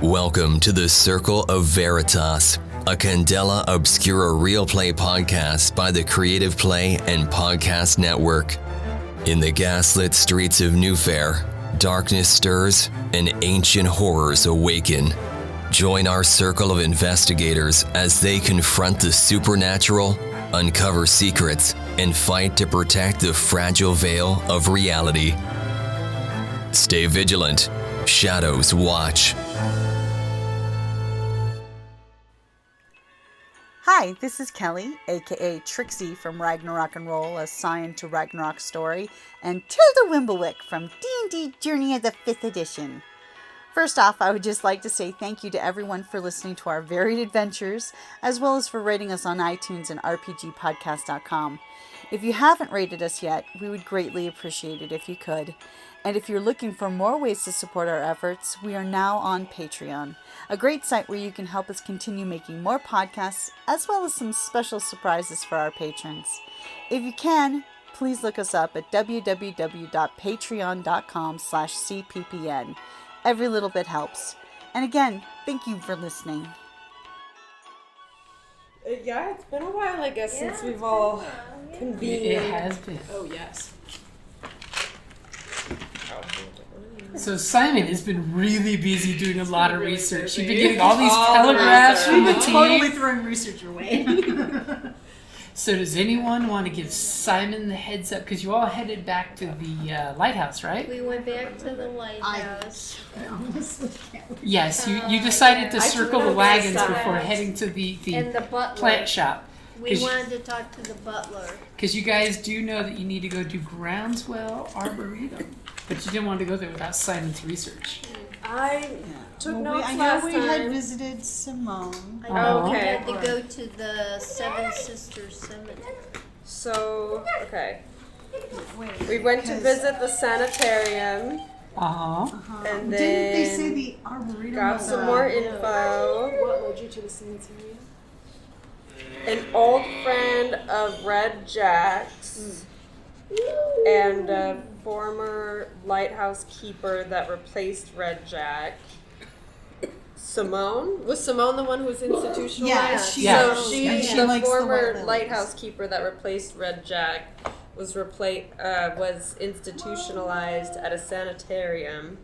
Welcome to the Circle of Veritas, a Candela Obscura Realplay podcast by the Creative Play and Podcast Network. In the gaslit streets of Newfair, darkness stirs and ancient horrors awaken. Join our circle of investigators as they confront the supernatural, uncover secrets, and fight to protect the fragile veil of reality. Stay vigilant. Shadows watch. Hi, this is Kelly, aka Trixie from Ragnarok and Roll, a Scion to Ragnarok story, and Tilda Wimblewick from D&D Journey of the 5th Edition. First off, I would just like to say thank you to everyone for listening to our varied adventures, as well as for rating us on iTunes and rpgpodcast.com. If you haven't rated us yet, we would greatly appreciate it if you could. And if you're looking for more ways to support our efforts, we are now on Patreon, a great site where you can help us continue making more podcasts, as well as some special surprises for our patrons. If you can, please look us up at www.patreon.com/cppn. Every little bit helps. And again, thank you for listening. Yeah, it's been a while, I guess, since we've all convened. It has been. Oh, yes. So Simon has been really busy doing a lot of research. You've been getting all these telegraphs from the team. Totally throwing research away. So does anyone want to give Simon the heads up? Because you all headed back to the lighthouse, right? We went back to the lighthouse. I honestly can't. Yes, you decided to I circle do the know wagons this before side. heading to the And the butler. plant shop. We wanted to talk to the butler. Because you guys do know that you need to go do Groundswell Arboretum. But you didn't want to go there without Simon's research. I took notes I last know we time. had visited Simone. I know we Okay. had to go to the Seven Sisters Cemetery. So, okay. Wait, We went to 'cause- visit the sanitarium Uh-huh. and Didn't they say then the Arboretum got was some a- more info. What led you to the sanitarium? An old friend of Red Jack's and a former lighthouse keeper that replaced Red Jack. Simone? Was Simone the one who was institutionalized? Yeah, she- Yeah. So she, Yeah, she the likes the former white lilies. lighthouse keeper that replaced Red Jack, was institutionalized at a sanitarium.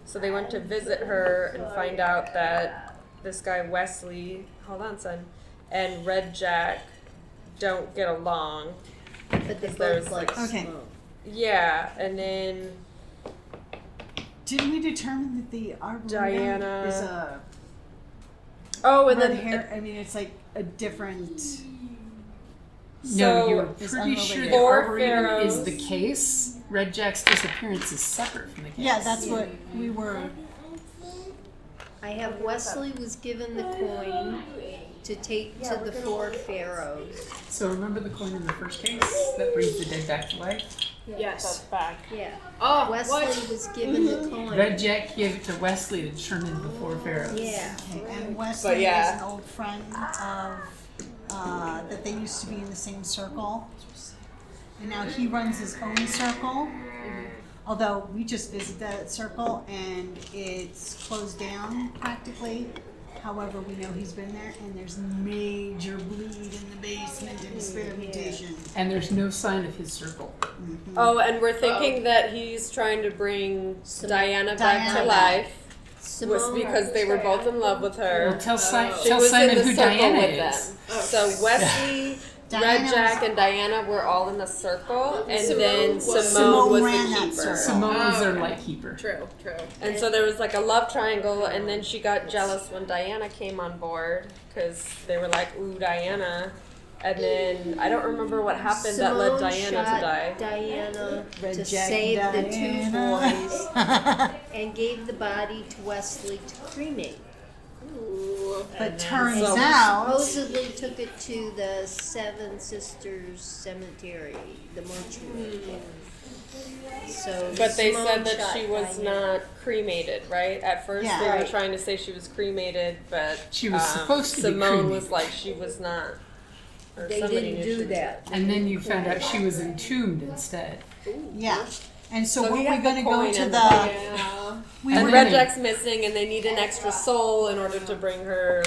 So they went to visit her and find out that this guy Wesley, hold on, son, and Red Jack don't get along. But they There's both like Okay. smoke. Yeah, and then Didn't we determine that the Arboretum Diana. is a and red then hair? I mean, it's like a different. No, you're it's pretty sure unrelated. the Four Arboretum is pharaohs. the case. Red Jack's disappearance is separate from the case. Yeah, that's what we were. I have Wesley was given the coin to take to the four pharaohs. So remember the coin in the first case that brings the dead back to life? Yes. Yeah. oh, Wesley was given the coin. Red Jack gave it to Wesley to turn into the four pharaohs. Yeah. Okay, and Wesley yeah. is an old friend of that they used to be in the same circle, and now he runs his own circle. Although we just visited that circle and it's closed down practically. However, we know he's been there, and there's major bleed in the basement and experimentation. And there's no sign of his circle. Oh, and we're thinking that he's trying to bring Diana back to Diana life. Was Simone. because they were both in love with her. Well, tell She tell was Simon in the who circle Diana with is. them. So Wesley, Diana Red Jack, was- and Diana were all in the circle, and Simone then was- Simone Simone was ran the that keeper. circle. Simone was their Lightkeeper. True. And so there was like a love triangle, and then she got jealous when Diana came on board because they were like, "Ooh, Diana." And then I don't remember what happened that led Simone Diana shot to die. Diana Red to Jack save the two Diana. boys and gave the body to Wesley to cremate. But turns So- out, Supposedly took it to the Seven Sisters Cemetery, the mortuary. So But they Simone said that shot she was Diana. not cremated, right? At first Yeah. they were Right. trying to say she was cremated, but She was supposed to be Simone cremated. was like she was not. Or They somebody didn't knew she do was that. And then you found out she was entombed instead. yeah. And so, So were he we had the going to go coin to and the? the- And Red Jack's missing, and they need an extra soul in order to bring her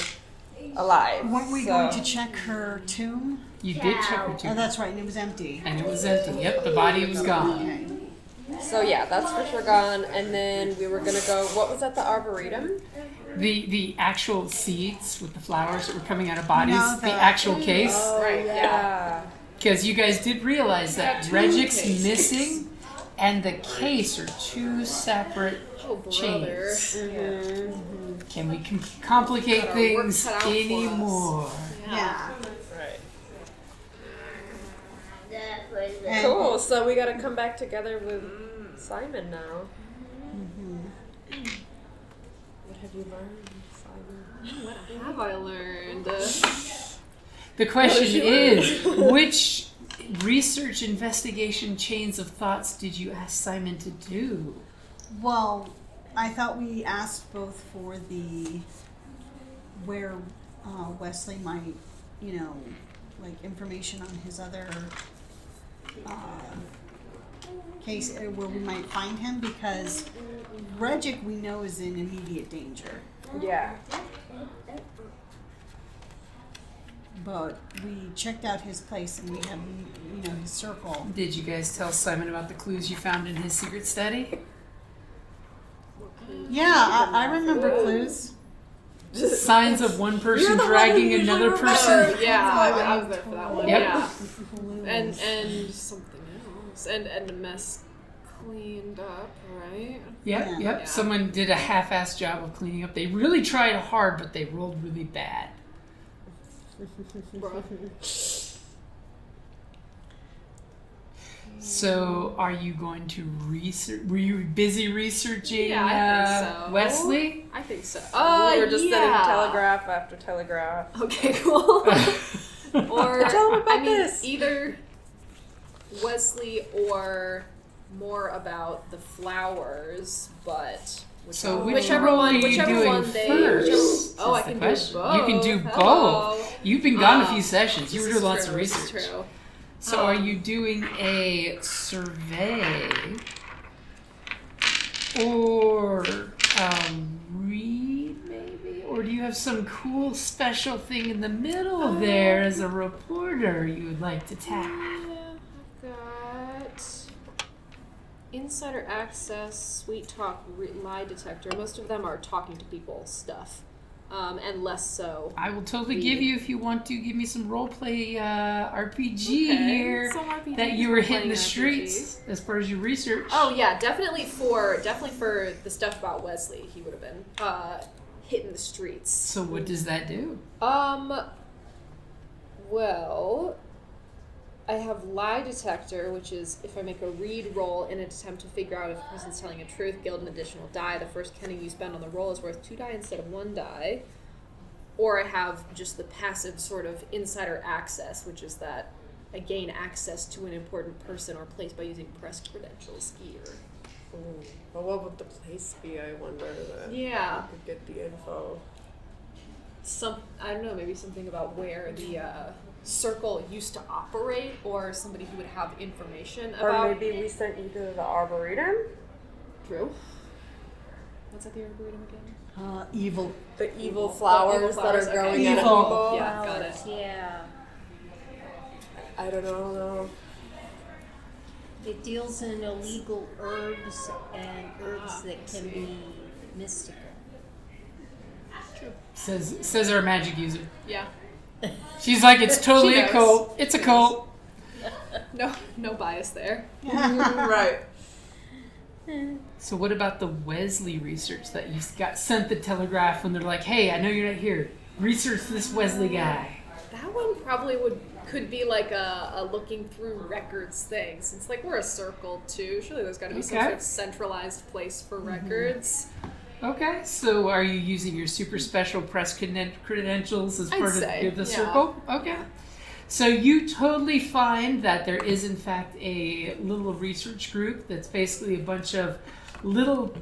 alive. Weren't we going to check her tomb? You did check her Oh, tomb. that's right, and it was empty. And it was empty. Yep, the body was gone. Okay. So yeah, that's for sure gone. And then we were gonna go. What was that? The arboretum. The actual seeds with the flowers that were coming out of bodies, No, the actual case. Oh, right. Yeah. Because you guys did realize that Regic's missing and the case are two separate chains. Can we complicate things anymore? Yeah. Right. And Cool. So we got to come back together with Simon now. What have you learned, Simon? What have I learned? The question is, which research investigation chains of thoughts did you ask Simon to do? Well, I thought we asked both for where Wesley might, like information on his other case, where we might find him, because Regic we know is in immediate danger. Yeah. But we checked out his place and we have, his circle. Did you guys tell Simon about the clues you found in his secret study? Yeah, I remember clues. Signs of one person dragging another person. Yeah, I was there for that one. Yep. Yeah. Clues. And something else. And a mess cleaned up, right? Yep. Yeah. Someone did a half-assed job of cleaning up. They really tried hard, but they rolled really bad. Bro. So, are you going to research? Were you busy researching Yeah, I think so. Wesley? I think so. We were just sending telegraph after telegraph. Okay, cool. Or Tell him about this. Either Wesley or more about the flowers, but So, whichever role one, are you whichever doing one first? Oh, I is the can question. do both. You can do Hello. both. You've been gone a few Um, sessions. You were This doing is lots of true, this is research. true. So, are you doing a survey or read, maybe? Or do you have some cool special thing in the middle there as a reporter you would like to tap? I've got insider access, sweet talk, lie detector. Most of them are talking to people stuff, and less so. I will totally give you, if you want to, give me some roleplay RPG Okay, here some RPG that you were hitting playing the RPG. streets as far as your research. Oh yeah, definitely for the stuff about Wesley, he would have been hitting the streets. So what does that do? Well, I have lie detector, which is if I make a read roll in an attempt to figure out if a person's telling a truth, gild an additional die. The first kenning you spend on the roll is worth 2 die instead of 1 die. Or I have just the passive sort of insider access, which is that I gain access to an important person or place by using press credentials here. Ooh. Well, what would the place be, I wonder, that Yeah. I could get the info? I don't know, maybe something about where the circle used to operate, or somebody who would have information Or about. maybe we sent you to the arboretum? True. What's at the arboretum again? Evil. The evil flowers that are flowers, growing okay. at Evil. people? Yeah, got it. Yeah. I don't know. It deals in illegal herbs and herbs that can be mystical. Says our magic user. Yeah. She's like, it's totally She a knows. cult. It's a cult. No bias there. Right. So what about the Wesley research that you got sent the telegraph when they're like, hey, I know you're not here. Research this Wesley guy. That one probably could be like a looking through records thing, since like we're a circle too. Surely there's got to be some Okay. sort of centralized place for records. Okay, so are you using your super special press credentials as I'd part say, of the yeah. circle? Okay. So you totally find that there is in fact a little research group that's basically a bunch of little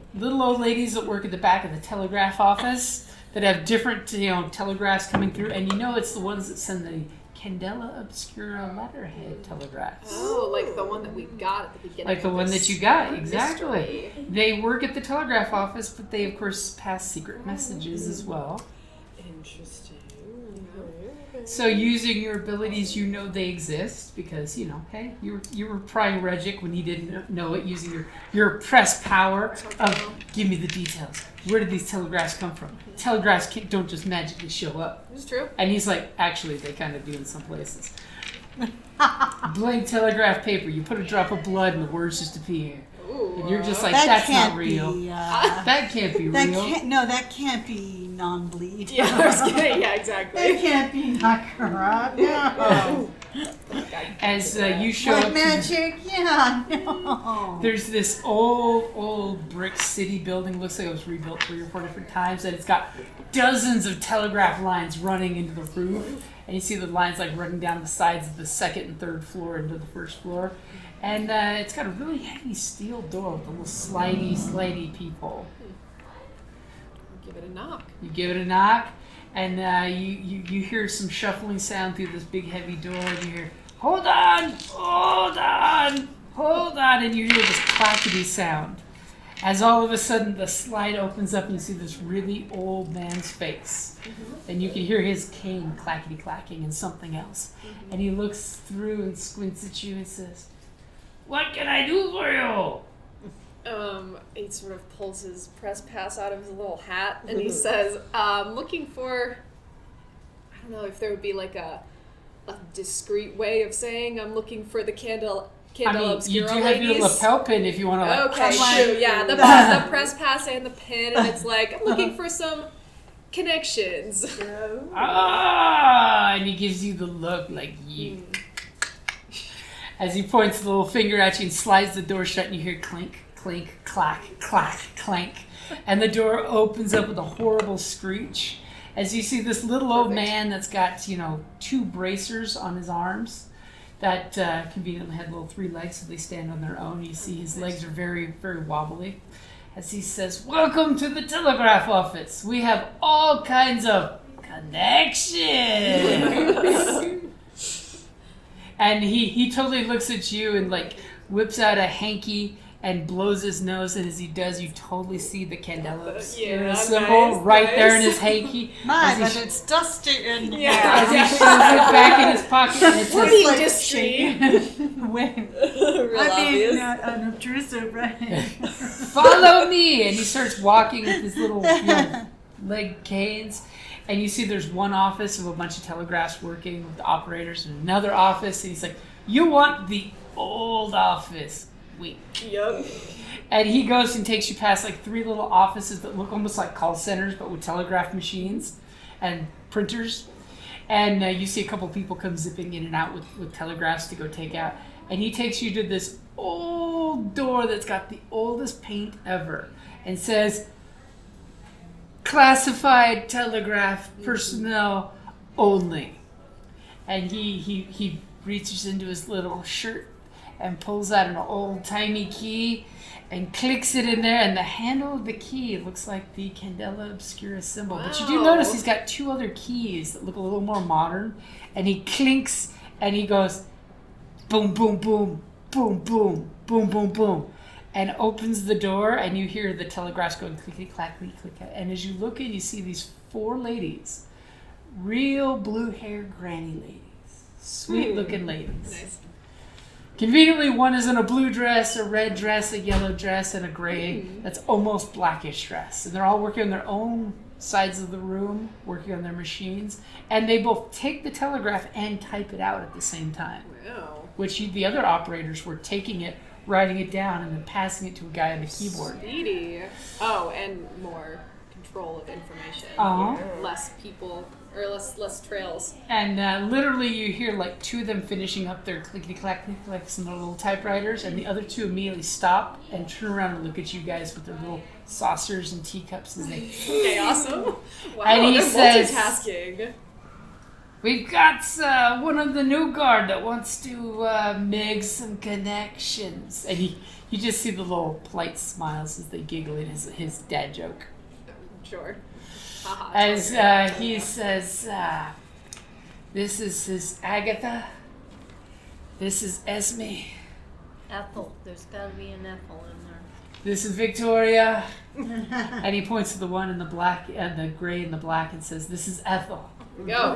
old ladies that work at the back of the telegraph office that have different telegraphs coming through, and it's the ones that send the Candela Obscura letterhead telegraphs. Oh, like the one that we got at the beginning. Like the of one this that you got, exactly. mystery. They work at the telegraph office, but they, of course, pass secret messages as well. Interesting. So using your abilities, you know they exist because, hey, you were prying Regic when he didn't know it, using your press power of, give me the details. Where did these telegraphs come from? Telegraphs don't just magically show up. It's true. And he's like, actually, they kind of do in some places. Blank telegraph paper. You put a drop of blood and the words just appear. Ooh. And you're just like, That that's can't not real. be, That can't be that real. that can't be non-bleed. Yeah, I was kidding. Yeah, exactly. That can't be not corrupt. No. As you show Black up to magic, yeah, no. there's this old brick city building. Looks like it was rebuilt 3 or 4 different times, and it's got dozens of telegraph lines running into the roof. And you see the lines like running down the sides of the 2nd and 3rd floor into the 1st floor. And it's got a really heavy steel door with a little slidey peephole. Give it a knock. You give it a knock, and you hear some shuffling sound through this big heavy door, and you hear, hold on, and you hear this clackety sound. As all of a sudden the slide opens up and you see this really old man's face. And you can hear his cane clackety clacking and something else. And he looks through and squints at you and says, what can I do for you? He sort of pulls his press pass out of his little hat and he says, looking for, I don't know if there would be like a discreet way of saying I'm looking for the Candela Obscura you do have ladies. your lapel pin if you want to Okay, true, yeah. The press pass and the pin, and it's like, I'm looking for some connections. And he gives you the look like you. As he points the little finger at you and slides the door shut, and you hear clink, clink, clack, clack, clank. And the door opens up with a horrible screech. As you see this little old man that's got, 2 bracers on his arms that conveniently had little 3 legs so they stand on their own. You see his legs are very, very wobbly. As he says, welcome to the telegraph office. We have all kinds of connections. And he totally looks at you and like whips out a hanky and blows his nose, and as he does, you totally see the Candela Obscura symbol there in his hanky. But it's dusty in here. As he shoves it back in his pocket, and it says, not unobtrusive, right? follow me! And he starts walking with his little leg canes. And you see there's one office of a bunch of telegraphs working with the operators, and another office, and he's like, you want the old office. Wink. Yep. And he goes and takes you past like 3 little offices that look almost like call centers, but with telegraph machines and printers. And you see a couple people come zipping in and out with telegraphs to go take out. And he takes you to this old door that's got the oldest paint ever and says, classified telegraph personnel only. And he reaches into his little shirt and pulls out an old-timey key and clicks it in there, and the handle of the key looks like the Candela Obscura symbol. Wow. But you do notice he's got 2 other keys that look a little more modern, and he clinks and he goes boom, boom, boom, boom, boom, boom, boom, boom, and opens the door, and you hear the telegraphs going clickety-clackety, click. And as you look in, you see these 4 ladies, real blue-haired granny ladies, sweet-looking ladies. Nice. Conveniently, one is in a blue dress, a red dress, a yellow dress, and a gray that's almost blackish dress. And they're all working on their own sides of the room, working on their machines. And they both take the telegraph and type it out at the same time. Wow. Which the other operators were taking it, writing it down, and then passing it to a guy on the keyboard. Speedy. Oh, and more control of information. Less people, or less trails. And literally you hear like 2 of them finishing up their clickety-clack-click-clacks on their little typewriters, and the other 2 immediately stop and turn around and look at you guys with their little saucers and teacups as they... Okay, awesome. Wow, and he says, multitasking. we've got one of the new guard that wants to make some connections. And you just see the little polite smiles as they giggle at his dad joke. Sure. As he says, This is Agatha. This is Esme. Ethel. There's got to be an Ethel in there. This is Victoria. And he points to the one in the black and the gray and the black and says, "This is Ethel." Go.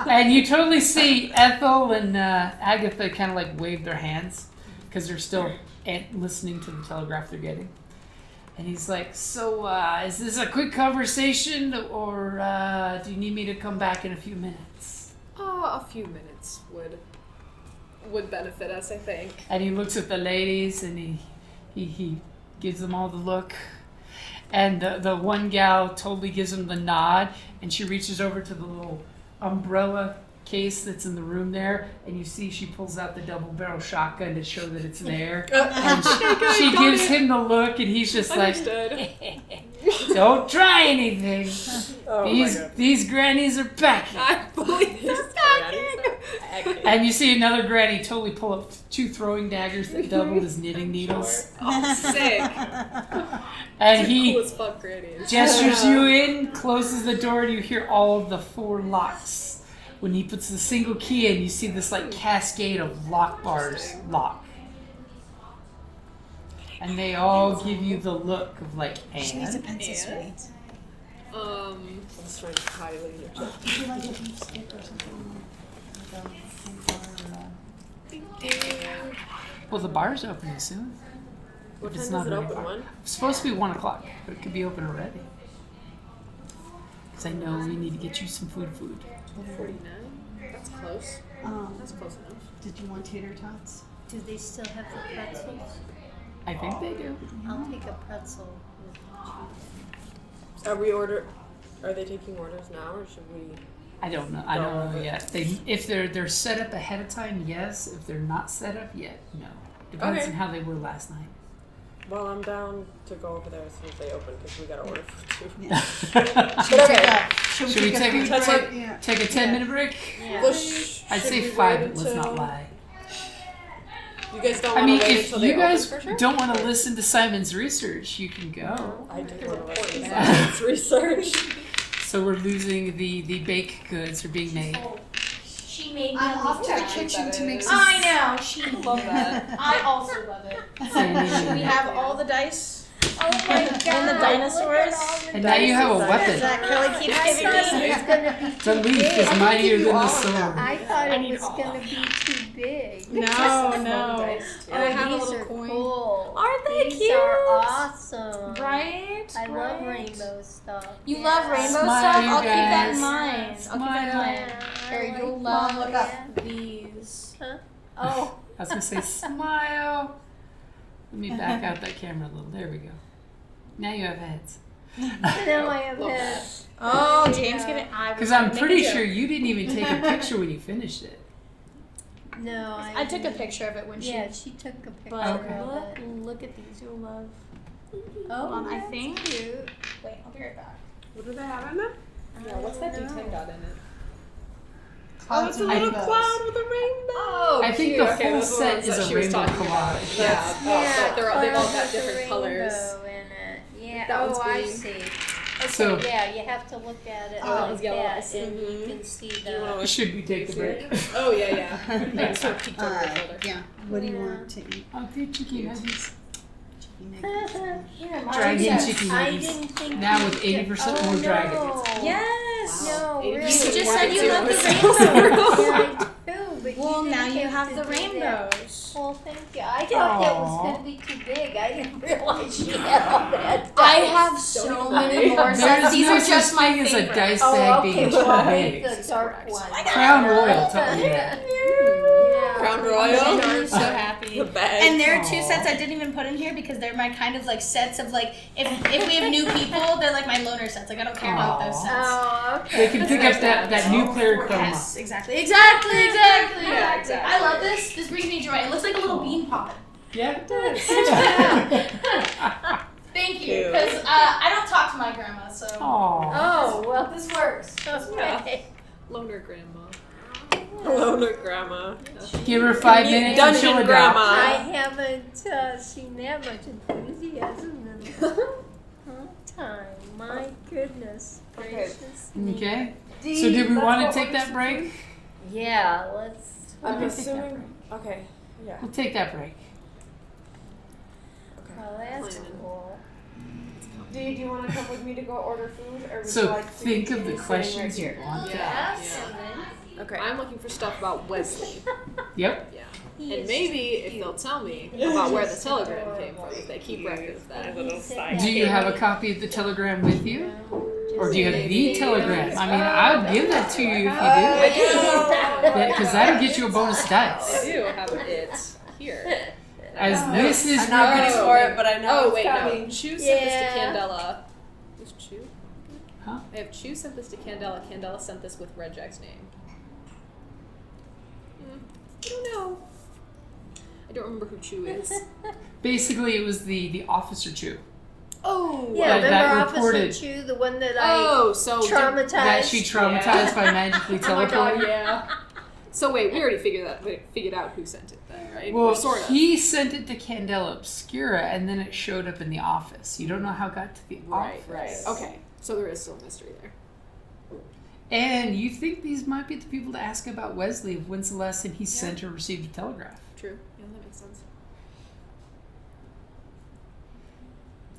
And you totally see Ethel and Agatha kind of like wave their hands because they're still listening to the telegraph they're getting. And he's like, "So, is this a quick conversation, or do you need me to come back in a few minutes?" A few minutes would benefit us, I think. And he looks at the ladies, and he gives them all the look. And the one gal totally gives him the nod, and she reaches over to the little umbrella case that's in the room there, and you see she pulls out the double-barrel shotgun to show that it's there. And she gives him the look, and he's just like, "Don't try anything. These grannies are packing." I believe this packing. And you see another granny totally pull up 2 throwing daggers that doubled as knitting needles. Oh, sick. And he Cool as fuck grannies. gestures you in, closes the door, and you hear all of the 4 locks. When he puts the single key in, you see this like cascade of lock bars lock. And they all give you the look of like, She needs a and pencil sweet. Let's try to highly Would you like a beef stick or something? well, the bar's opening soon. What If it's time does it not open? bar. 1? It's supposed to be 1 o'clock, but it could be open already. Because I know we need to get you some food. 49? That's close. That's close enough. Did you want tater tots? Do they still have the pretzels? I think they do. I'll take a pretzel with Are they taking orders now, or should we? I don't know. I don't know yet. If they're set up ahead of time, yes. If they're not set up yet, no. Depends Okay. on how they were last night. Well, I'm down to go over there as soon as they open because we gotta order food too. Yeah. Should we take a food break? Yeah. take a 10-minute break? Yeah. Well, I'd should say we 5, wait but let's not until- lie. You guys don't I want mean, to wait if until they you guys open for sure? don't want to listen to Simon's research, you can go. I do want to listen to science research. So we're losing the baked goods are being made. She made me I'm a off to the leaf kitchen to make tea. some. I know. She Love that. I also love it. Sandy. We have all the dice Oh my god. and the dinosaurs. And now you have a weapon. That Kelly keeps I giving thought me. it was gonna be The too leaf is big. mightier than the all of sword. I thought I it need was all. gonna be too big. No, no. dice, too. And I have a These little are coin. cool. Aren't they These cute? are awesome. Right? I love Right. rainbow stuff. You love rainbow Smile, stuff? you I'll keep that in guys. mind. I'll keep that in mind. Here, you'll love Look up. these. Huh? Oh. I was gonna say smile. Let me back out that camera a little. There we go. Now you have heads. Now I have heads. Oh, Yeah. James giving. Because I'm pretty sure you didn't even take a picture when you finished it. No, I took a picture of it when she. Yeah, she took a picture But Okay. of it. look at these. You'll love. Oh, on, I that's think. cute. Wait, I'll be right back. What do they have in them? Yeah, what's that don't D10 know. got in it? Clouds it's a and little rainbows. cloud with a rainbow. Oh, I think cute. the Okay, whole those are the set ones is that a she was rainbow talking about. collage. Yeah. They've all clouds got with different a colors. rainbow in it. Yeah. That one's oh, I green. see. Okay, So- yeah, you have to look at it Oh, that like one's yellow. that, and you Mhm. can see Do you wanna the. Should we take the break? Oh, yeah. It's sort of peeked over her shoulder. Yeah. What do you Yeah. want to eat? I'll do chicken nuggets. Chicken nuggets. Here, Dragon Marley says- chicken I nuggets. didn't think Now you with could- 80% oh, more dragon. no. Yes. No, really. You just said you love the Yeah, rainbows. I do, but Well, you now didn't you have to the do that. rainbows. Well, thank you. I thought that was Aw. going to be too big. I didn't realize she had all that. I dice. have so many more There's sets. These no are such just my thing as a favorite. dice Oh, bag okay. being Well, I'll too make big. the dark one. Crown Royal taught me that. Yeah. Crown I'm Royal. so happy. The bag. And there are two Aw. sets I didn't even put in here because they're my kind of like sets of like if we have new people, they're like my loner sets. Like I don't care about those sets. Oh, okay. They can pick up that nuclear chroma. Yes, exactly. Yeah, exactly. I love this. This brings me joy. It looks like a little bean pod. Yeah, it does. Thank you, Cute. because I don't talk to my grandma, so Aw. Oh, well, this works. okay. Loner grandma. Loner grandma. Give her 5 minutes and she'll Dungeon adopt. grandma. I haven't seen that much enthusiasm in a long time. My goodness gracious. me. Okay. So did we want to take that break? Yeah, let's. I'm We'll take that assuming. break. Okay. Yeah. We'll take that break. Oh, that's cool. Do you want to come with me to go order food, or would you So like to think of the be sitting questions right you want to Yeah. ask. Okay. I'm looking for stuff about Wesley. Yep. Yeah. He And is maybe if cute. they'll tell me about where the telegram came from, if they keep record of that. Do you have a copy of the telegram with you? Or do you have the telegram? I mean, I'll give that to you if you do. Because that'll get you a bonus I dice. do have it here. As this is I'm not ready Oh. for it, but I know Oh it's wait, coming. no. Chu sent this to Yeah. Candela. Who's Chu? Huh? I have Chu sent this to Candela. Candela sent this with Red Jack's name. I don't know. I don't remember who Chu is. Basically, it was the officer Chu. Oh, Yeah, that remember reported- Officer Chu, the one that so traumatized? That she traumatized by magically Oh my god, teleporting. yeah. So wait, we already figured out who sent it then, right? Well, Or sort of. he sent it to Candela Obscura, and then it showed up in the office. You don't know how it got to the Right, office. right. Okay, so there is still a mystery there. And you think these might be the people to ask about Wesley of when's the last time he sent or received a telegraph. True. Yeah, that makes sense.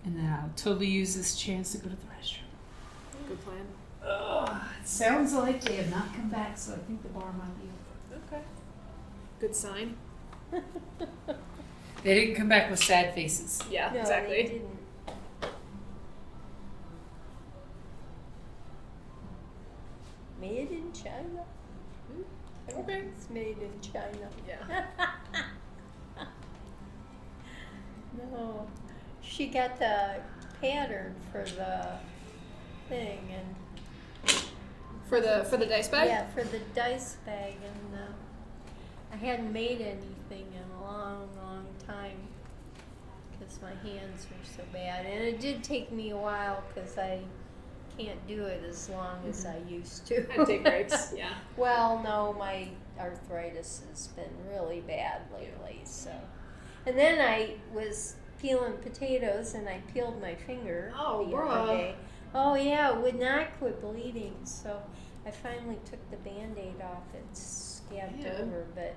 And then I'll totally use this chance to go to the restroom. Good plan. It sounds like they have not come back, so I think the bar might be open. Okay. Good sign. They didn't come back with sad faces. Yeah, No, exactly. they didn't. Made in China. Okay. It's made in China. Yeah. No, she got the pattern for the thing, and For the dice bag? yeah, for the dice bag, and I hadn't made anything in a long, long time because my hands were so bad, and it did take me a while because I can't do it as long as I used to. And take breaks. Yeah. Well, no, my arthritis has been really bad lately, so. And then I was peeling potatoes and I peeled my finger Oh, the bruh. other day. Oh yeah, it would not quit bleeding, so I finally took the Band-Aid off. It's scabbed Yeah. over, but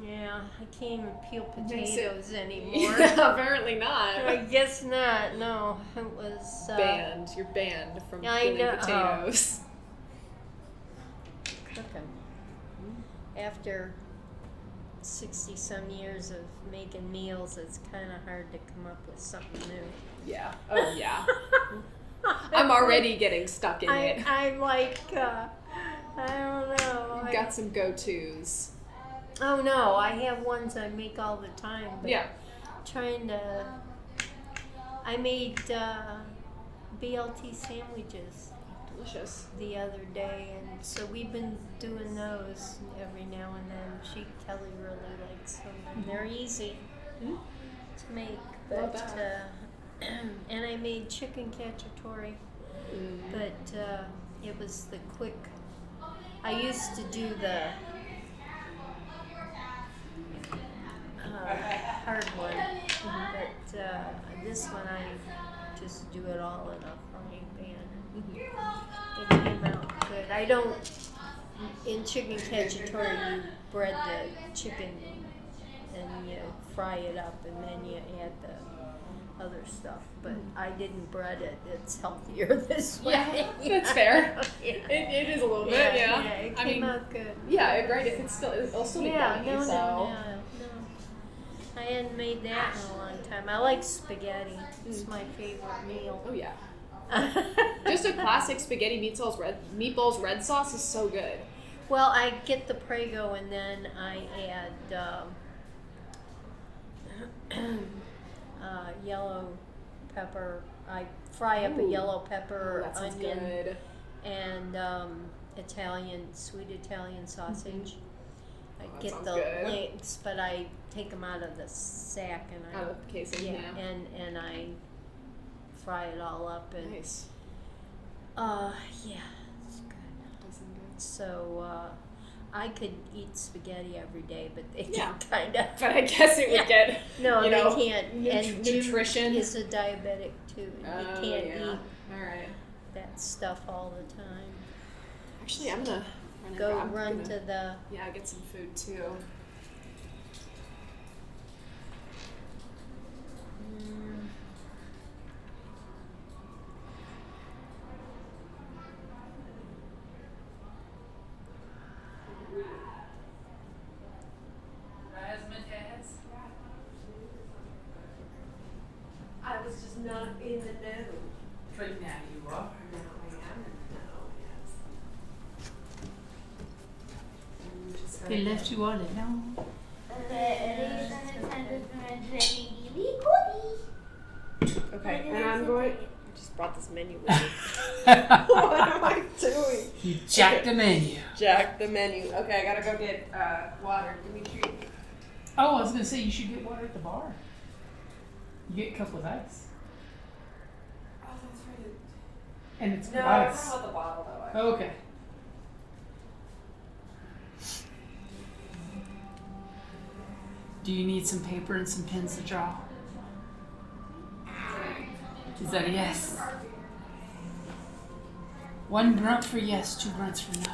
yeah, I can't even peel Makes it- potatoes anymore. Apparently I not. guess not. No, it was Banned. You're banned from I peeling know. potatoes. cooking. After 60-some years of making meals, it's kind of hard to come up with something new. Yeah. Oh yeah. I'm already getting stuck in it. I'm like, I don't know. You've got some go-tos. Oh no, I have ones I make all the time. But Yeah. Trying to. I made BLT sandwiches Delicious. the other day, and so we've been doing those every now and then. Kelly really likes them, and they're easy to make. Love But and I made chicken cacciatore, but it was the quick. I used to do the hard one, but this one I just do it all in a frying pan. It came out good. I don't. In chicken cacciatore, you bread the chicken and you fry it up, and then you add the other stuff. But I didn't bread it. It's healthier this way. Yeah, that's fair. Yeah. It is a little bit, yeah. It I came mean, out good. yeah, right. If it's still, it'll still be Yeah, yummy, so. no. I hadn't made that in a long time. I like spaghetti. It's my favorite meal. Oh yeah. Just a classic spaghetti meatballs red sauce is so good. Well, I get the Prego and then I add yellow pepper. I fry up a Ooh. yellow pepper, That sounds onion, good. and sweet Italian sausage. I that get sounds the good. links, but I take them out of the sack and I Out of the casing, yeah. and I fry it all up and Nice. yeah, it's good. That sounds good. So I could eat spaghetti every day, but they Yeah. get kind of. But I guess it would get, No, you they know, can't. And Jim nutrition. is a diabetic too. And he can't eat All right. that stuff all the time. Actually, I'm gonna run to the. Yeah, get some food too. I was just not in the know. But now you are. Now I am in the know, yes. They left you all alone. Okay, and I'm going. I just brought this menu with me. What am I doing? You jacked the menu. Jack the menu. Okay, I gotta go get water. Give me a treat. Oh, I was gonna say you should get water at the bar. You get a cup with ice. Oh, that's right. And it's No, I don't ice. have the bottle though. Okay. Do you need some paper and some pens to draw? Is that a yes? One grunt for yes, two grunts for no.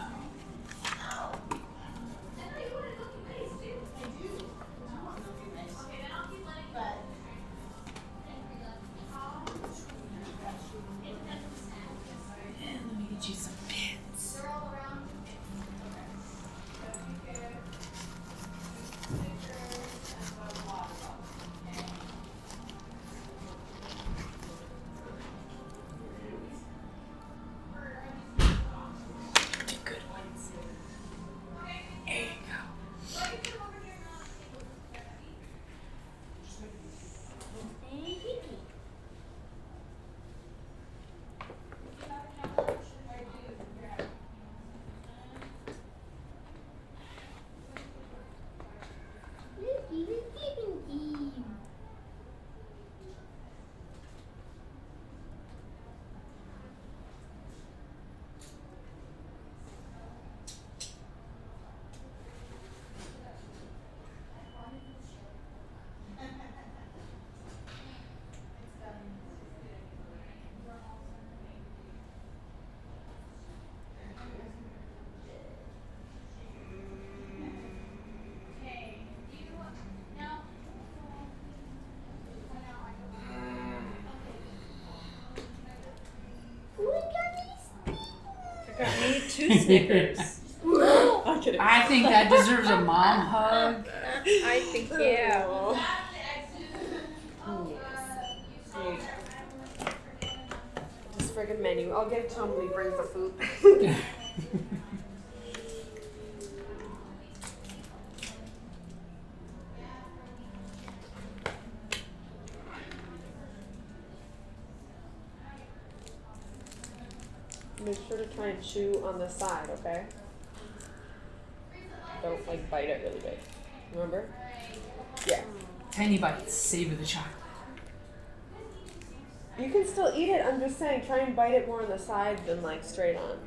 And let me get you some pens. The good ones. There you go. I got me 2 Snickers. I'm kidding. I think that deserves a mom hug. I think yeah. This friggin' menu. I'll get it to him when he brings the food. Make sure to try and chew on the side, okay? Don't like bite it really big. Remember? Yeah. Tiny bites, savor the chocolate. You can still eat it. I'm just saying, try and bite it more on the side than like straight on.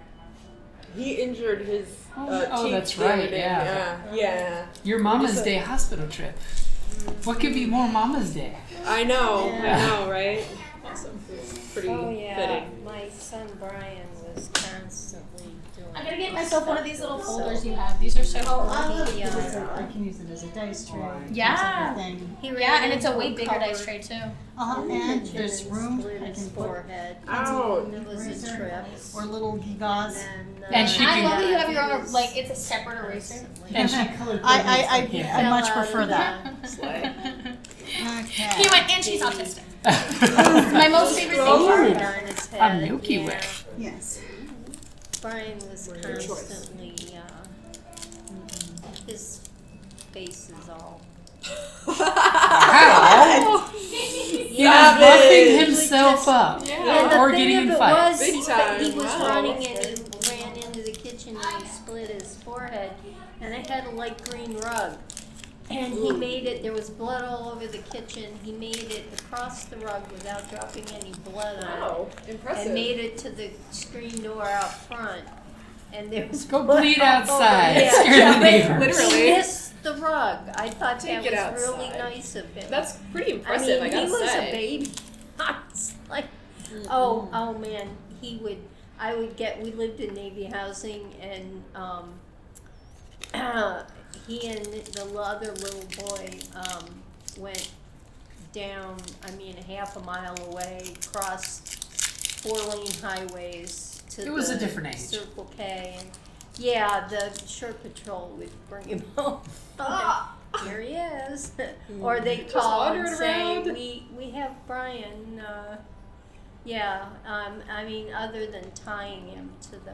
He injured his teeth. That's the other right, day. yeah. Yeah. Your Mama's Day hospital trip. What could be more Mama's Day? I know. Yeah. I know, right? Awesome. It's pretty fitting. My son Brian was constantly doing. I'm gonna get myself one of these little folders you have. These are so cool. I can use it as a dice tray. Yeah. Everything. Yeah, and it's a way bigger dice tray too. And there's room. Split I his can put forehead. Ouch. It was a trip. or little gewgaws. And she I can- love that you have your own, like, it's a separate eraser. And she colored I much prefer that. Okay. He went, and she's autistic. My most favorite thing. On his head. A Milky Way. Yes. Brian was constantly, his face is all. How? He was buffing himself up. And the Or thing getting of in it fights. was, Big time. he was Wow. running and he ran into the kitchen and he split his forehead. And I had a light green rug. And he made it, there was blood all over the kitchen. He made it across the rug without dropping any blood on it. Wow. Impressive. And made it to the screen door out front. And there was Go blood bleed all over outside. it. Scare the But neighbors. He Literally. missed the rug. I thought Take that it was really outside. nice of him. That's pretty impressive, I he gotta was say. a baby. I was like, oh man, he would. we lived in Navy housing, and he and the other little boy went down, half a mile away, crossed 4-lane highways to It was a different age. Circle K, and the short patrol would bring him home. Here he is. Or they'd call and say, we have Brian. Other than tying him to the...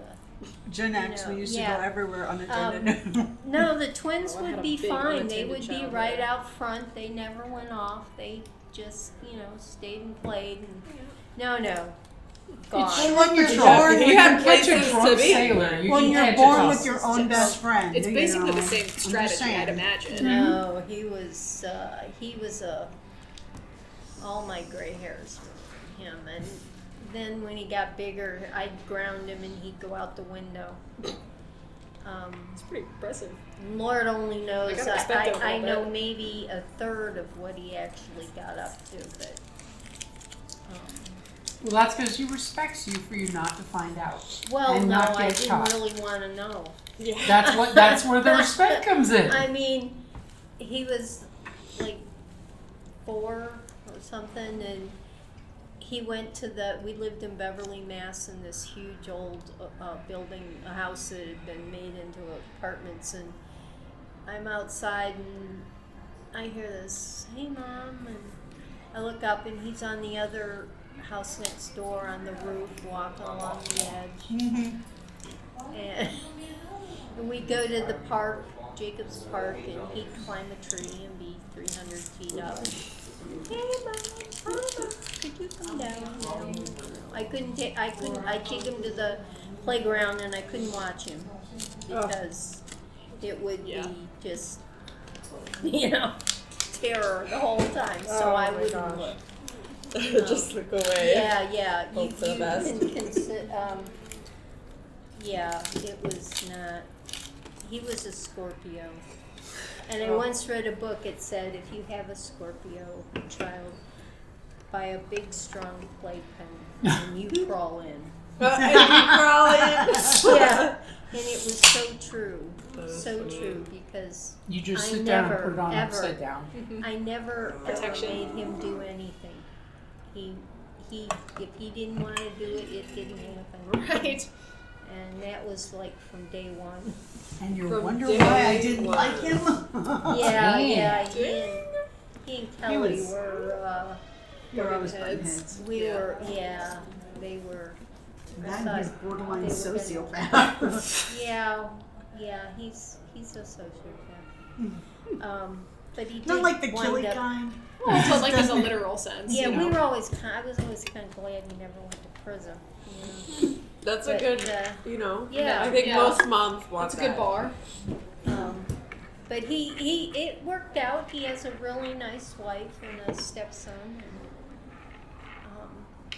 Gen X, we used to go everywhere unattended. No, the twins would be fine. They unattended would be childhood. right out front. They never went off. They just, stayed and played. And no. Gone. When you're born, You have catch a places drunk to be. sailor. You when can you're catch born a with your own best friend. It's basically the same I'm just strategy, saying. I'd imagine. No, he was all my gray hairs were him. And then when he got bigger, I'd ground him and he'd go out the window. It's pretty impressive. Lord only knows. I gotta respect him a I little know bit. maybe a third of what he actually got up to, but Well, that's because he respects you for you not to find out. well, And no, not I get didn't caught. really want to know. Yeah. That's where the respect comes in. I mean, he was like 4 or something, and he went to we lived in Beverly, Mass, in this huge old building, a house that had been made into apartments, and I'm outside and I hear this, "Hey, Mom," and I look up and he's on the other house next door on the roof walking along the edge. And we go to the park, Jacob's Park, and he'd climb a tree and be 300 feet up. Hey, Mom, could you come down? I'd take him to the playground and I couldn't watch him because it would be just, terror the whole time. So I wouldn't look. Just look away. Yeah. Hope for the best. It was not. He was a Scorpio. And I once read a book, it said, if you have a Scorpio child, buy a big, strong playpen and you crawl in. And you crawl in. Yeah. And it was so true. So true, because You just I sit down and never, put it on ever- upside down. I never ever Protection. made him do anything. He if he didn't want to do it, it didn't happen. Right. And that was like from day one. And you From wonder day why I didn't one. like him? Yeah. He and Kelly was- were. They were always Heads. button heads. We were. Yeah, they were. That he's borderline they were sociopath. Yeah. He's a sociopath. But he did Not like the wind killy up. kind. Well, but like there's a literal sense. Yeah, you know. we were always. I was always kind of glad he never went to prison. That's But, a good, yeah. I think Yeah. most moms want That's a good that. bar. But it worked out. He has a really nice wife and a stepson. And,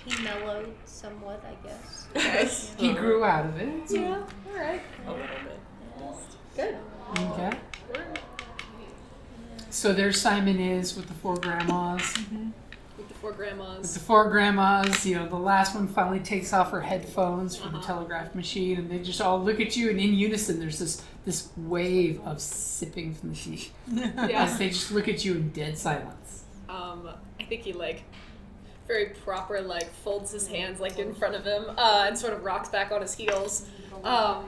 he mellowed somewhat, I guess. Nice. He grew out of it. Yeah, all right. A little bit. Good. Okay. So there Simon is with the 4 grandmas. With the 4 With grandmas. the 4 grandmas, the last one finally takes off her headphones from the telegraph machine, and they just all look at you, and in unison, there's this wave of sipping from the tea as they just look at you in dead silence. I think he very proper folds his hands in front of him and sort of rocks back on his heels. Do I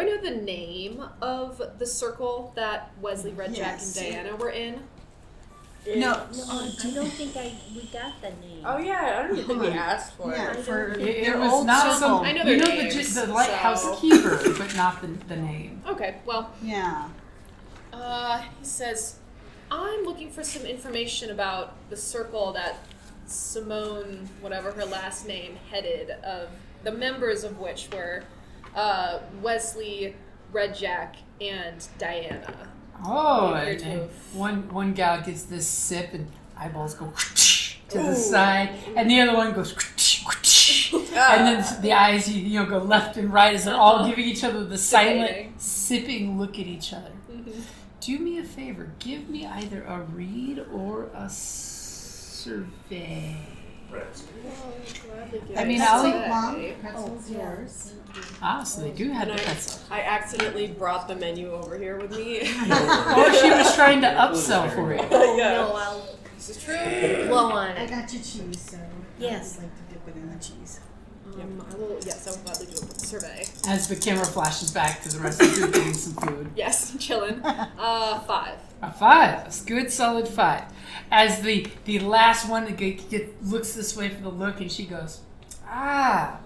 know the name of the circle that Wesley, Red Jack, and Yes. Diana were in? No. I don't think we got the name. Oh yeah, I don't even think we asked for Yeah, it. for It their was old not circle. I know you their know names, the so- lighthouse keeper, but not the name. Okay, well, Yeah. he says, I'm looking for some information about the circle that Simone, whatever her last name, headed, of the members of which were Wesley, Red Jack, and Diana. Oh, Appear and, to and have- one gal gets this sip, and eyeballs go to the side, and the other one goes and then the eyes go left and right as they're all giving each other the silent Debating. sipping look at each other. Do me a favor, give me either a read or a survey. I mean, I'll eat. Mom, Pretzel's yours. Ah, so they do have the pretzel. I accidentally brought the menu over here with me. Oh, she was trying to upsell for you. No, I'll This is true. blow on I it. got your cheese, so Yes. I'd like to dip it in the cheese. I will. Yes, I will gladly do a survey. As the camera flashes back to the rest of you getting some food. Yes, chillin'. 5. A 5. That's a good, solid 5. As the last one looks this way for the look, and she goes, "Ah,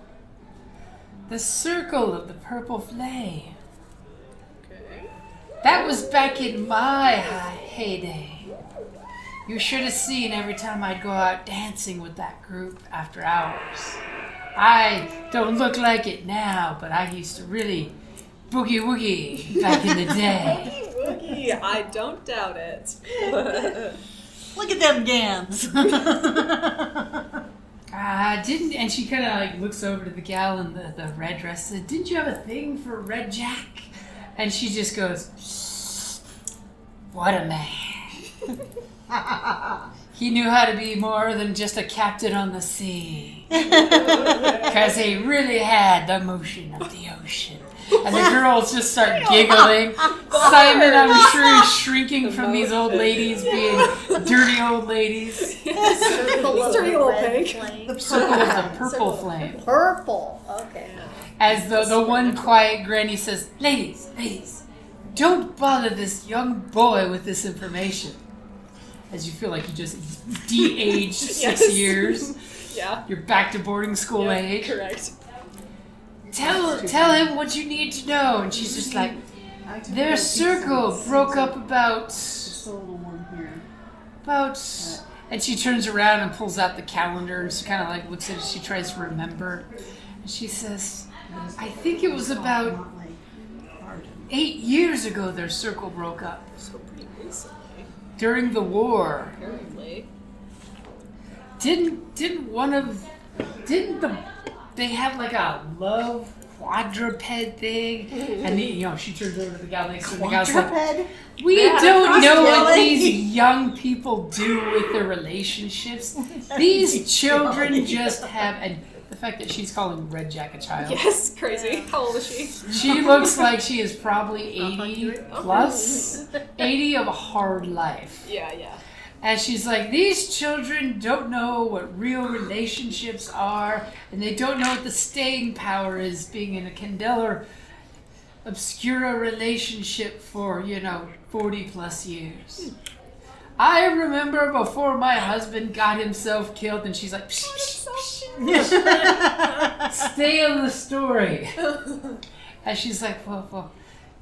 the circle of the purple flame. Okay. That was back in my heyday. You should have seen every time I'd go out dancing with that group after hours. I don't look like it now, but I used to really boogie woogie back in the day." Woogie, I don't doubt it. Look at them gams. Didn't, and she kind of like looks over to the gal in the red dress, said, "Didn't you have a thing for Red Jack?" And she just goes, "What a man. He knew how to be more than just a captain on the sea. Because he really had the motion of the ocean." And the girls just start giggling. Simon, I'm sure, is shrinking from these old ladies being dirty old ladies. Circle of Dirty the little red pig. flame. Circle of the purple flame. Purple. Okay. As the one quiet granny says, ladies, don't bother this young boy with this information." As you feel like you just de-aged 6 Yes. years. Yeah. You're back to boarding school Yeah, age. correct. Tell him what you need to know. And she's just like, "Their circle broke up about, Just a little one here. and she turns around and pulls out the calendar and she kind of like looks at it. She tries to remember. And she says, "I think it was about Not like hard. 8 years ago their circle broke up. So pretty recently, During the war. apparently. They have like a love quadruped thing?" And she turns over to the gal next to her, and the gal's like, Quadruped? "We don't know what Really? these young people do with their relationships. These children just have," and the fact that she's calling Red Jack a child. Yes, crazy. How old is she? She looks like she is probably 80 plus. 80 of a hard life. Yeah. And she's like, "These children don't know what real relationships are, and they don't know what the staying power is being in a Candela Obscura relationship for, 40 plus years. I remember before my husband got himself killed," and she's like, "Psh, psh, psh. Stay in the story." And she's like, well,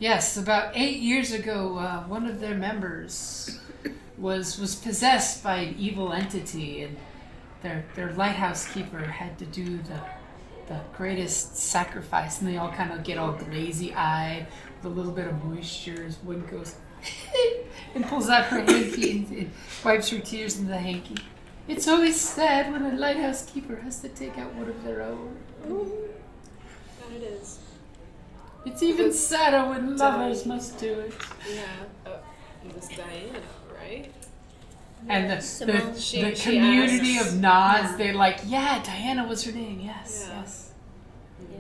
yes, about 8 years ago, one of their members was possessed by an evil entity, and their lighthouse keeper had to do the greatest sacrifice, and they all kind of get all glazy-eyed with a little bit of moisture as one goes and pulls out her hanky and wipes her tears into the hanky. "It's always sad when a lighthouse keeper has to take out one of their own. That it is. It's even sadder when lovers must do it." Yeah. It was Diana, right? And the She community asks. of nods, they're like, "Yeah, Diana was her name, yes, Yeah. yes." Yeah.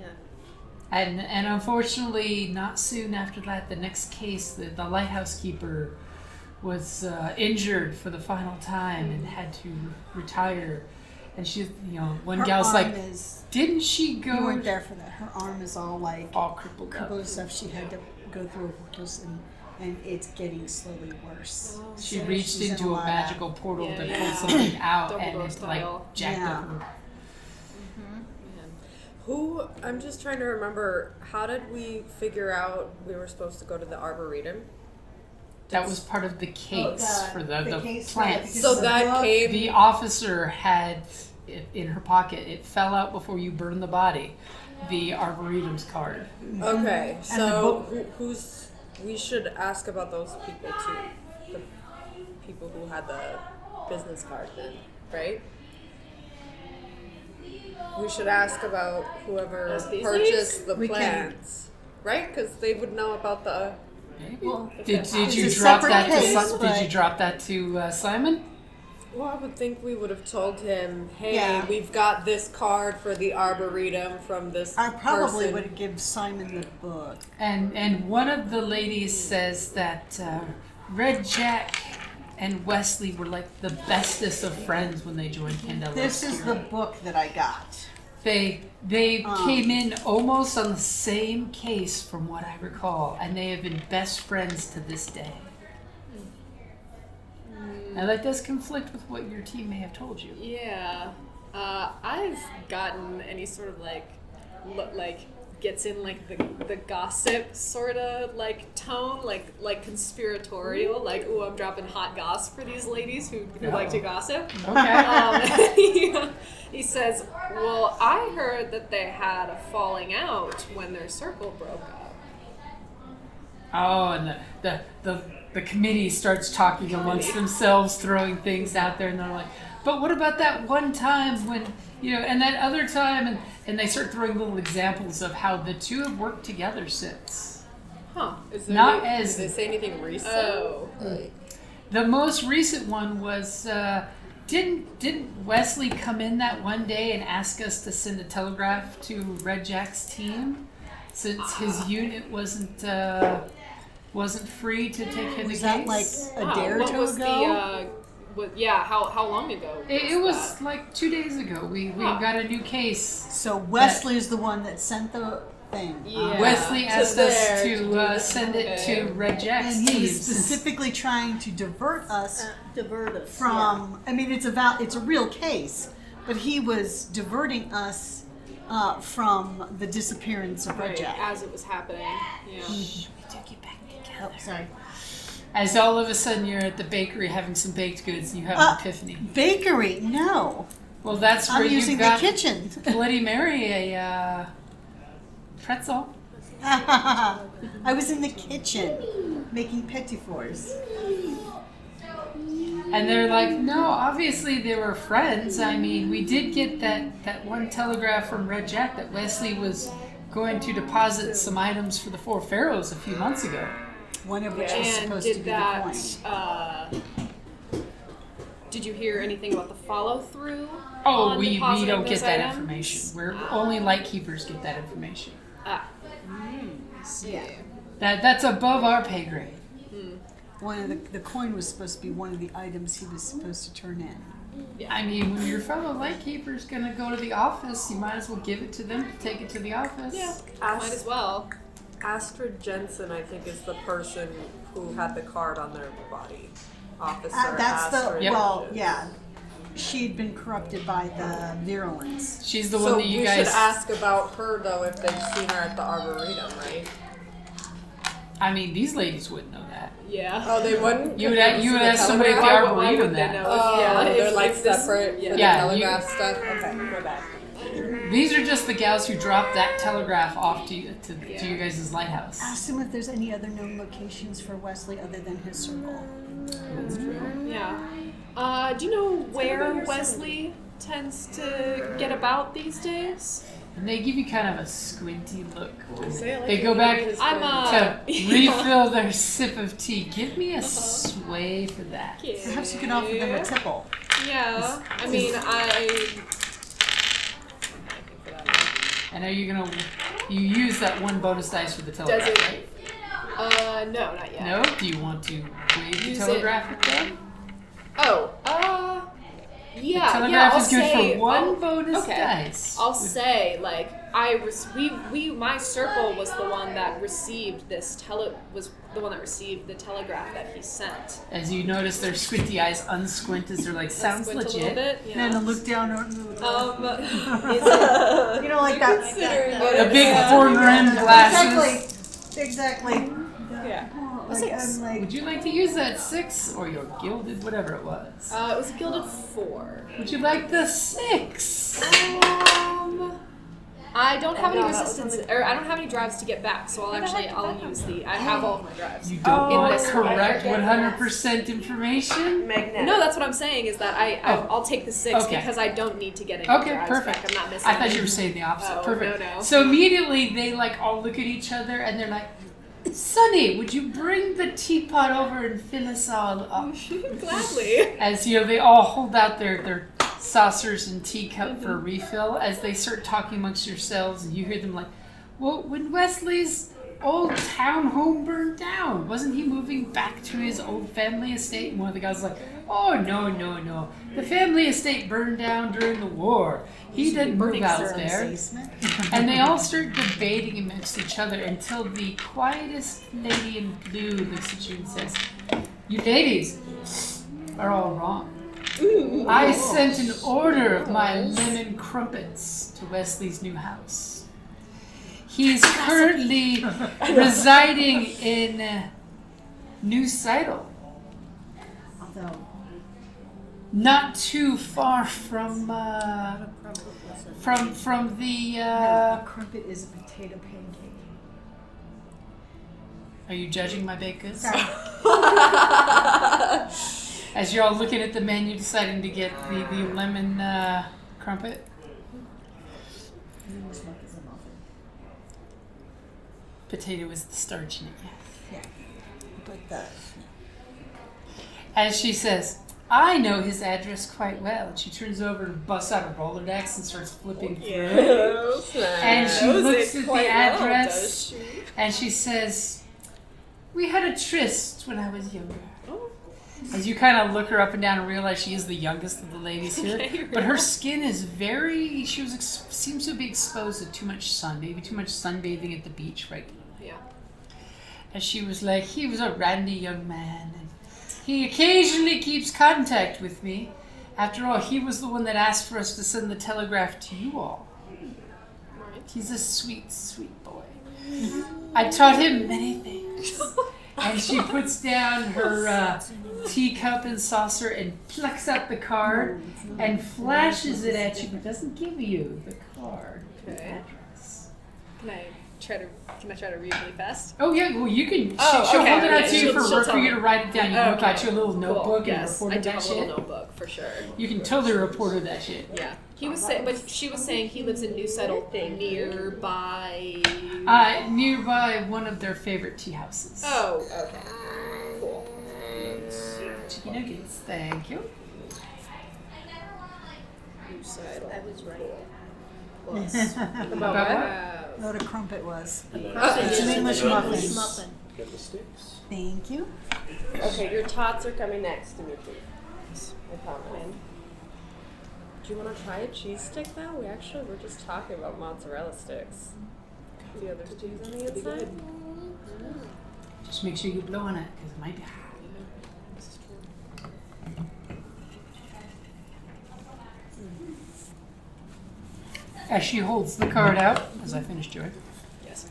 And unfortunately, not soon after that, the next case, the lighthouse keeper was injured for the final time and had to retire. And she, one Her gal's arm like, is, "Didn't she go?" you weren't there for that. Her arm is all like All crippled up. crippled stuff. She had to go through a course and it's getting slowly worse. She So reached she's in into a lot of- magical portal Yeah, to yeah. pull something out, and Dumbledore it like style. jacked Yeah. up her. I'm just trying to remember, how did we figure out we were supposed to go to the Arboretum? That was part of the case for the case plants. because So the that book- came... The officer had it in her pocket. It fell out before you burned the body. The Arboretum's card. Okay, the so we should ask about those people too. The people who had the business card then, right? We should ask about whoever These purchased the We can- plants, right? Because they would know about the... Well, Did it's you a drop separate that case, to Did but- you drop that to Simon? Well, I would think we would have told him, hey, Yeah. we've got this card for the Arboretum from this I probably person. would have given Simon the book. And one of the ladies says that Red Jack and Wesley were like the bestest of friends when they joined Candela. This is the book that I got. They came in almost on the same case from what I recall, and they have been best friends to this day. Now that does conflict with what your team may have told you. Yeah. I've gotten any sort of like gets in like the gossip sort of like tone, like conspiratorial, like, ooh, I'm dropping hot goss for these ladies who like to gossip. Okay. He says, well, I heard that they had a falling out when their circle broke up. Oh, and the committee starts talking amongst themselves, throwing things out there, and they're like, but what about that one time when, and that other time, and they start throwing little examples of how the two have worked together since. Huh. Did they say anything recent? Oh. The most recent one was, didn't Wesley come in that one day and ask us to send a telegraph to Red Jack's team, since his unit wasn't free to take in the case? Was that like a day or two ago? How long ago? It was like 2 days ago. We got a new case. So Wesley is the one that sent the thing. Yeah. Wesley asked us to send it to Red Jack's And he team. was specifically trying to divert us from. Yeah. I mean, it's a real case, but he was diverting us from the disappearance of Red Jack. As it was happening. Yeah. We took it back together. Oh, sorry. As all of a sudden you're at the bakery having some baked goods and you have an epiphany. Bakery? No. Well, that's where I'm you using got the kitchen. Bloody Mary a pretzel. I was in the kitchen making petit fours. And they're like, no, obviously they were friends. I mean, we did get that one telegraph from Red Jack that Wesley was going to deposit some items for the Four Pharaohs a few months ago. One of which was supposed to be the coin. Did you hear anything about the follow-through? Oh, we don't get that information. We're only Lightkeepers get that information. Yeah. That's above our pay grade. One of the coin was supposed to be one of the items he was supposed to turn in. Yeah. I mean, when your fellow Lightkeeper's gonna go to the office, you might as well give it to them to take it to the office. Yeah, might as well. Astrid Jensen, I think, is the person who had the card on their body. Officer That's Astrid the Jensen. She'd been corrupted by the virulence. She's the one that you we guys. should ask about her though if they've seen her at the Arboretum, right? I mean, these ladies wouldn't know that. Yeah. Oh, they wouldn't. You would ask somebody at the Arboretum that. Oh, they're if like this- separate for the Yeah, telegraph stuff. Okay, we're back. These are just the gals who dropped that telegraph off to you guys' lighthouse. Ask him if there's any other known locations for Wesley other than his circle. That's true. Yeah. Do you know where Wesley tends to get about these days? And they give you kind of a squinty look. Say it like They you go know back his I'm friend. to refill their sip of tea. Give me a sway for that. Perhaps you can offer them a tipple. Yeah. I mean, And are you you use that one bonus dice for the telegraph, Does it? right? No, not yet. No? Do you want to wave the Use telegraph at them? Yeah. The telegraph I'll is good say, for one bonus dice. I'll say, like, my circle was the one that received the telegraph that he sent. As you notice, their squinty eyes unsquint as they're like, sounds Squint a little legit. bit, yeah. And then look down over Is you know, like that. The big horn-rimmed glasses. Exactly. Yeah. I'm like, Would you like to use that 6 or your gilded, whatever it was? it was a gilded 4. Would you like the 6? I don't have any resistance, or I don't have any drives to get back, so I'll use I have all of my drives. You don't want this correct 100% information? No, that's what I'm saying, is that I'll take the 6 Okay. because I don't need to get any Okay, drives perfect. back. I'm not missing I thought any. you were saying the opposite. Oh, Perfect. no. So immediately they like all look at each other and they're like, Sonny, would you bring the teapot over and fill us all up? Gladly. As they all hold out their saucers and teacup for a refill, as they start talking amongst yourselves, and you hear them like, well, when Wesley's old town home burned down, wasn't he moving back to his old family estate? And one of the guys was like, oh, no. The family estate burned down during the war. He didn't move out there. And they all start debating amongst each other until the quietest lady in blue looks at you and says, you ladies are all wrong. I sent an order of my lemon crumpets to Wesley's new house. He's currently residing in New Seidel, not too far from the. A crumpet is a potato pancake. Are you judging my baked goods? As you're all looking at the menu, deciding to get the lemon crumpet. Potato is the starch in it, yes. Yeah. As she says, I know his address quite well. And she turns over and busts out a Rolodex and starts flipping through it. And she looks at the address and she says, we had a tryst when I was younger. As you kind of look her up and down and realize she is the youngest of the ladies here, but her skin is very, seems to be exposed to too much sun, maybe too much sunbathing at the beach regularly. Yeah. As she was like, he was a randy young man, and he occasionally keeps contact with me. After all, he was the one that asked for us to send the telegraph to you all. He's a sweet, sweet boy. I taught him many things. And she puts down her teacup and saucer and plucks out the card and flashes it at you, but doesn't give you the card. Okay. Can I try to read really fast? Oh yeah, well you can. Oh, she'll okay, hold it out okay. to you She'll for you to write it down. You can look at your little notebook and yes, report I do that have a shit. little notebook for sure. You can totally report that shit. Yeah. He was saying, but she was saying he lives in New Settle nearby. Nearby one of their favorite tea houses. Oh, okay. Cool. Chicken nuggets, thank you. New Settle. I was right. Plus. About what a crumpet was. It's an English muffin. Get the sticks. Thank you. Okay, your tots are coming next to me, please. I promise. Do you want to try a cheese stick now? We actually were just talking about mozzarella sticks. The other cheese on the inside? Just make sure you blow on it, because it might be hot. As she holds the card out, as I finished doing, Yes.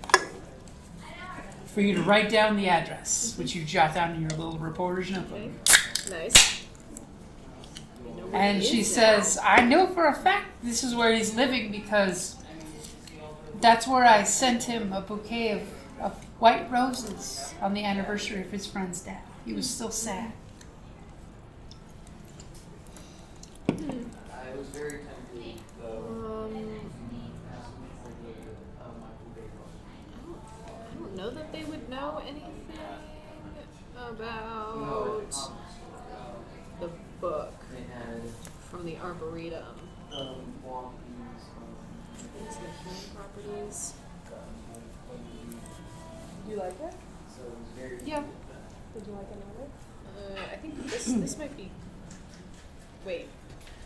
for you to write down the address, which you jot down in your little reporter's notebook. Okay. Nice. And she says, I know for a fact this is where he's living because that's where I sent him a bouquet of white roses on the anniversary of his friend's death. He was still sad. I was very tempted, though. I don't know that they would know anything about the book They had from the Arboretum. walkies, These are the healing properties. You like it? so it was very. Yeah. Did you like another? I think this might be. Wait,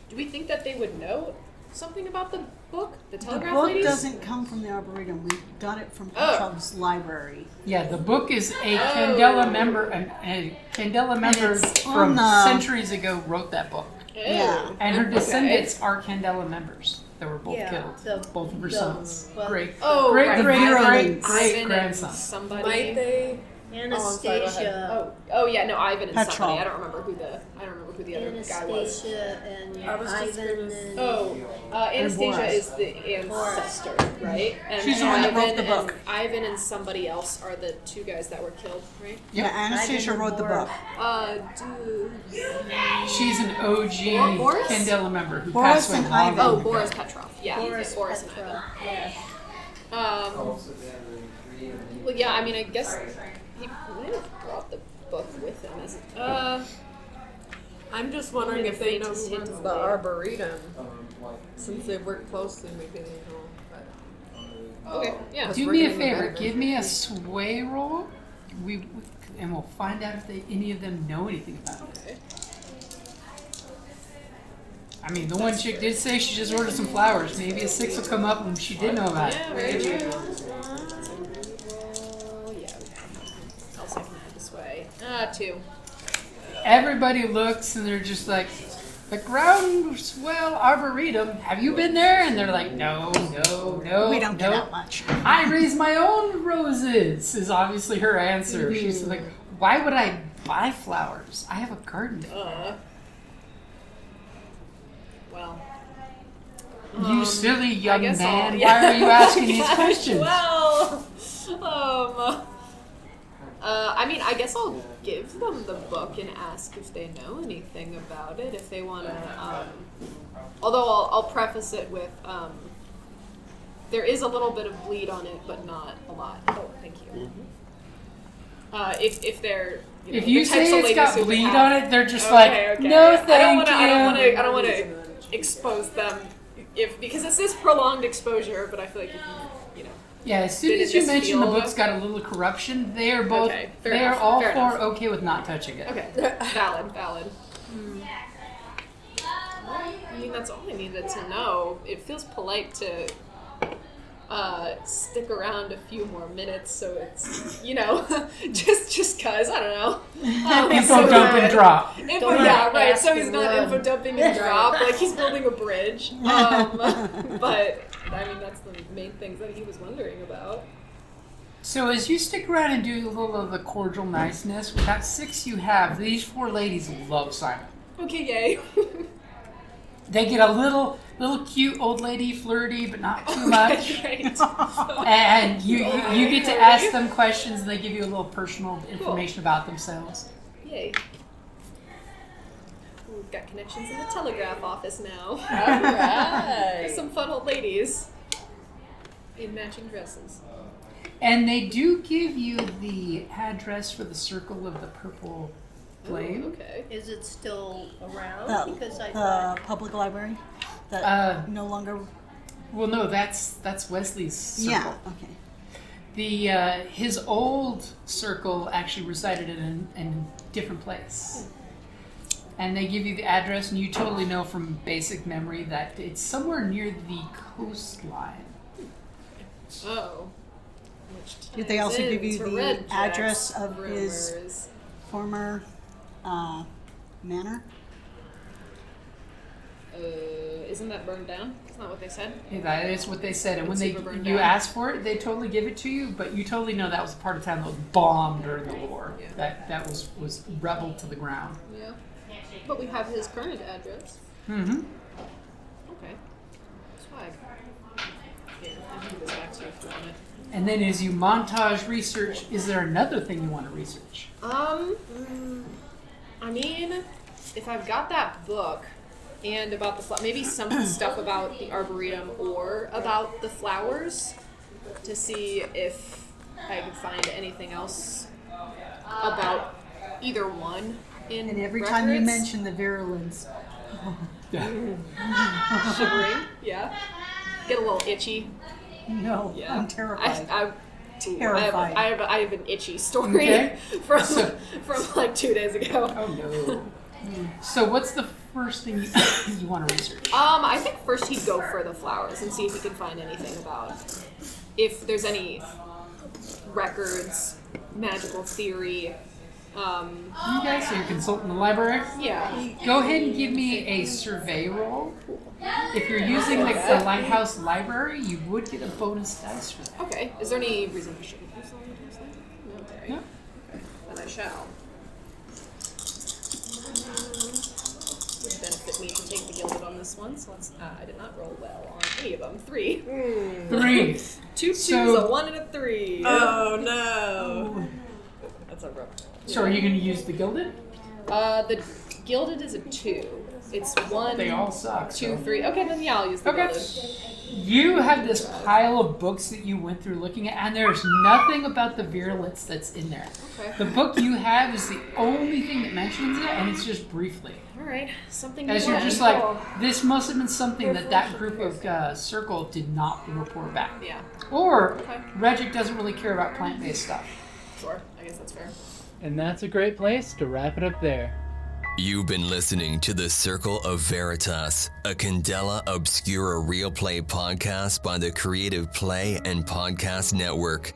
do we think that they would know something about the book, the The telegraph book ladies? doesn't come from the Arboretum. We got it from Oh. Petrov's library. Yeah, the book is a Candela member, a Candela member it's on from the- centuries ago wrote that book. Yeah. And her Okay. descendants are Candela members that were both Yeah, killed. Both of her sons. well, Great. Oh, Great, right. great, Virulence. great, great Ivan grandson. and somebody. Might they? Anastasia. Oh yeah, no, Ivan and Petrov. somebody. I don't remember who the other guy was. Anastasia and I was just Ivan gonna- and Oh, Anastasia Boris. is the ancestor, right? And She's the one that wrote the Ivan book. Ivan and somebody else are the two guys that were killed, right? Yeah, Anastasia Ivan wrote the Boris. book. Dude. She's an OG Boris? Candela member who Boris passed away and long Ivan. Oh, ago. Boris Petrov. Yeah, Boris Boris and Petrov. Ivan. Yeah. Also, they had really creative Well, yeah, I mean, I guess he might have brought the book with him. I'm just wondering if they know who Faintest hint runs of the later. Arboretum. Since they work closely, maybe they know. But Okay, yeah. Do we're me a getting the favor. better Give me a sway roll. And we'll find out if any of them know anything about it. Okay. I mean, the one chick did say she just ordered some flowers. Maybe a 6 will come up when she did know about Yeah, it. very true. Yeah. I'll second that this way. 2. Everybody looks and they're just like, the Groundswell Arboretum, have you been there? And they're like, no. We don't get no. out much. I raise my own roses, is obviously her answer. She's like, why would I buy flowers? I have a garden. Well. You silly young guess man, I'll- why are you asking these Yeah, questions? Well, I mean, I guess I'll give them the book and ask if they know anything about it, if they want to, although I'll preface it with, there is a little bit of bleed on it, but not a lot. Oh, thank you. If they're, If the you types say of it's ladies got who would bleed have- on it, they're just Okay. no thank I don't you. want to expose them because this is prolonged exposure, but I feel like if you know. Yeah, as soon Did as it you just mention the feel- book's got a little corruption, they are both, Okay, fair they are enough, all fair four enough. okay with not touching it. Okay, valid. I mean, that's all I needed to know. It feels polite to stick around a few more minutes, so it's, just cause, I don't know. Info dump and drop. Yeah, right, so ask he's and not run. info dumping and drop, like he's building a bridge. But, I mean, that's the main things that he was wondering about. So as you stick around and do a little of the cordial niceness, with that 6 you have, these 4 ladies love Simon. Okay, yay. They get a little cute old lady flirty, but not too much. Great. And you get to ask them questions, and they give you a little personal information about themselves. Yay. We've got connections in the telegraph office now. Alright. There's some fun old ladies in matching dresses. And they do give you the address for the Circle of the Purple Flame. Oh, okay. Is it still around? The, Because I the thought public library that no longer. Well, no, that's Wesley's circle. Yeah. Okay. The his old circle actually resided in a different place. And they give you the address, and you totally know from basic memory that it's somewhere near the coastline. Oh. Did they also give you the Red address Jack's of his rumors. former manor? Isn't that burned down? That's not what they said. Yeah, that is what they said. And when Super burned you down. ask for it, they totally give it to you, but you totally know that was a part of town that was bombed during the war. Yeah. That was rebelled to the ground. Yeah. But we have his current address. Mm-hmm. Okay. Swag. Yeah, I can go back to you if you want it. And then as you montage research, is there another thing you want to research? I mean, if I've got that book and about the maybe some stuff about the Arboretum or about the flowers to see if I can find anything else about either one in And every time you records. mention the virulence, Shivering, yeah. Get a little itchy. no, Yeah. I'm terrified. Terrified. I have an itchy story Okay. from like 2 days ago. Oh no. So what's the first thing you want to research? I think first he'd go for the flowers and see if he can find anything about if there's any records, magical theory. You guys, so you're consulting the library? Yeah. Go ahead and give me a survey roll. If you're using the Lighthouse Library, you would get a bonus dice for that. Okay. Is there any reason I shouldn't use that? No. Okay. No. Then I shall. Would benefit me to take the gilded on this one, so let's. I did not roll well on any of them. 3. 3. 2 So- 2s, a 1 and a 3. Oh no. That's a rough. So are you going to use the Gilded? The gilded is a 2. It's 1. They all suck. 2, so. 3. Okay, then yeah, I'll use the Okay. gilded. You have this pile of books that you went through looking at, and there's nothing about the virulence that's in there. Okay. The book you have is the only thing that mentions it, and it's just briefly. All right, something. As you you're want. just like, this must have been something that group of Circle did not report back. Yeah. Or Okay. Regic doesn't really care about plant-based stuff. Sure. I guess that's fair. And that's a great place to wrap it up there. You've been listening to the Circle of Veritas, a Candela Obscura Realplay podcast by the Creative Play and Podcast Network.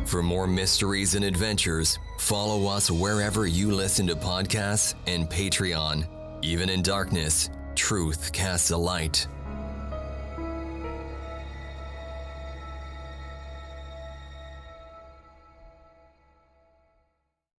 For more mysteries and adventures, follow us wherever you listen to podcasts and Patreon. Even in darkness, truth casts a light.